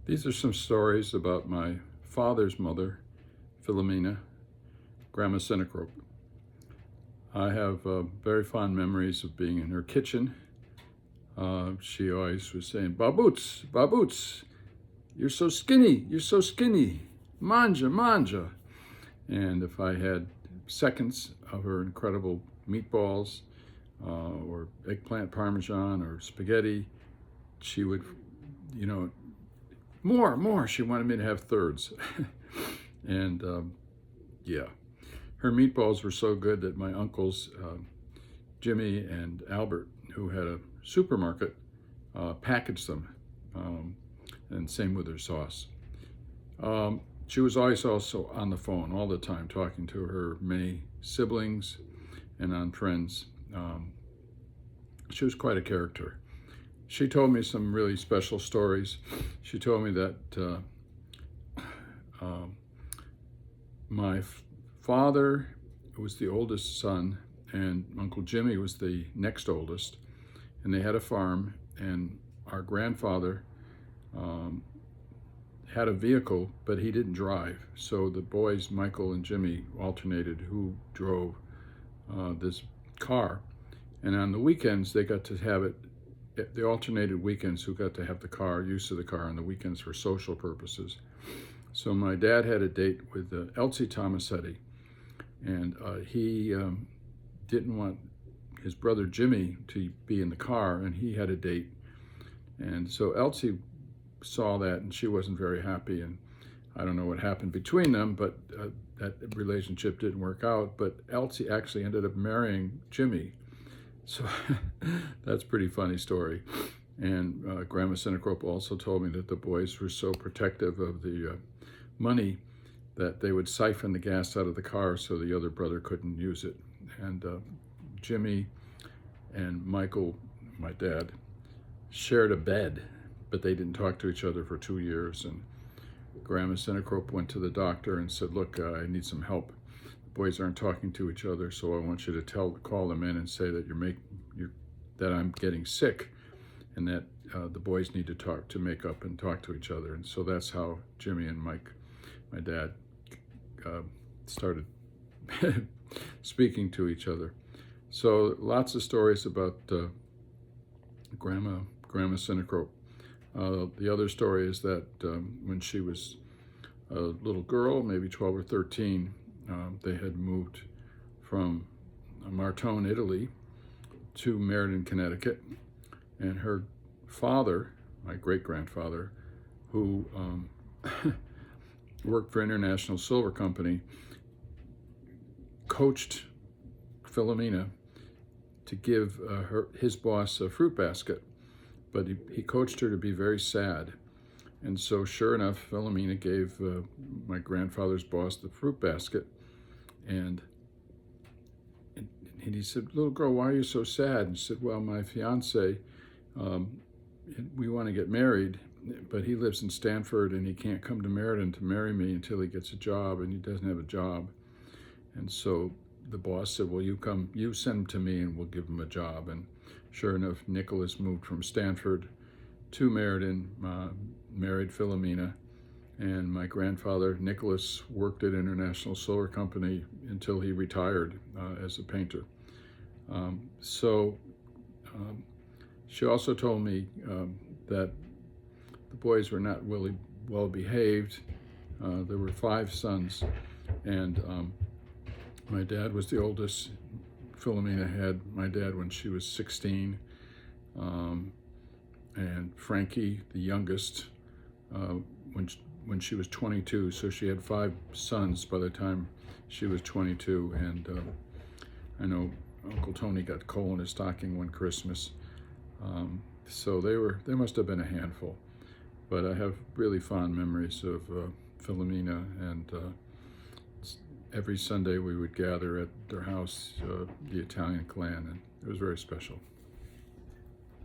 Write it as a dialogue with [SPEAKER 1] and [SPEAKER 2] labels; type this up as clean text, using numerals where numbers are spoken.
[SPEAKER 1] These are some stories about my father's mother, Filomena, Grandma Sinicrope. I have very fond memories of being in her kitchen. She always was saying, "Baboots, baboots, you're so skinny, manja, manja." And if I had seconds of her incredible meatballs or eggplant parmesan or spaghetti, she would, you know, more. She wanted me to have thirds. And yeah, her meatballs were so good that my uncles, Jimmy and Albert, who had a supermarket, packaged them. And same with her sauce. She was always also on the phone all the time, talking to her many siblings and on friends. She was quite a character. She told me some really special stories. She told me that my father was the oldest son, and Uncle Jimmy was the next oldest, and they had a farm, and our grandfather had a vehicle, but he didn't drive. So the boys, Michael and Jimmy, alternated who drove this car. And on the weekends, they got to have it. They alternated weekends who got to have the car, use of the car on the weekends for social purposes. So my dad had a date with Elsie Tomasetti, and he didn't want his brother Jimmy to be in the car, and he had a date. And so Elsie saw that, and she wasn't very happy, and I don't know what happened between them, but that relationship didn't work out. But Elsie actually ended up marrying Jimmy. So that's a pretty funny story. And Grandma Sinicrope also told me that the boys were so protective of the money that they would siphon the gas out of the car so the other brother couldn't use it. And Jimmy and Michael, my dad, shared a bed, but they didn't talk to each other for 2 years. And Grandma Sinicrope went to the doctor and said, "Look, I need some help. The boys aren't talking to each other, so I want you to call them in and say that that I'm getting sick, and that the boys need to talk to make up and talk to each other." And so that's how Jimmy and Mike, my dad, started speaking to each other. So lots of stories about Grandma Sinicrope. The other story is that when she was a little girl, maybe 12 or 13, they had moved from Martone, Italy, to Meriden, Connecticut, and her father, my great-grandfather, who worked for International Silver Company, coached Filomena to give his boss a fruit basket, but he coached her to be very sad. And so sure enough, Filomena gave my grandfather's boss the fruit basket, and he said, "Little girl, why are you so sad?" And she said, "Well, my fiance, we want to get married, but he lives in Stanford and he can't come to Meriden to marry me until he gets a job, and he doesn't have a job." And so the boss said, "Well, you send him to me and we'll give him a job." And sure enough, Nicholas moved from Stanford to Meriden, married Filomena, and my grandfather, Nicholas, worked at International Solar Company until he retired as a painter. She also told me that the boys were not really well behaved. There were 5 sons, and my dad was the oldest. Filomena had my dad when she was 16, and Frankie, the youngest, when she was 22. So she had 5 sons by the time she was 22. And I know Uncle Tony got coal in his stocking one Christmas. So they must have been a handful. But I have really fond memories of Filomena, and every Sunday we would gather at their house, the Italian clan, and it was very special.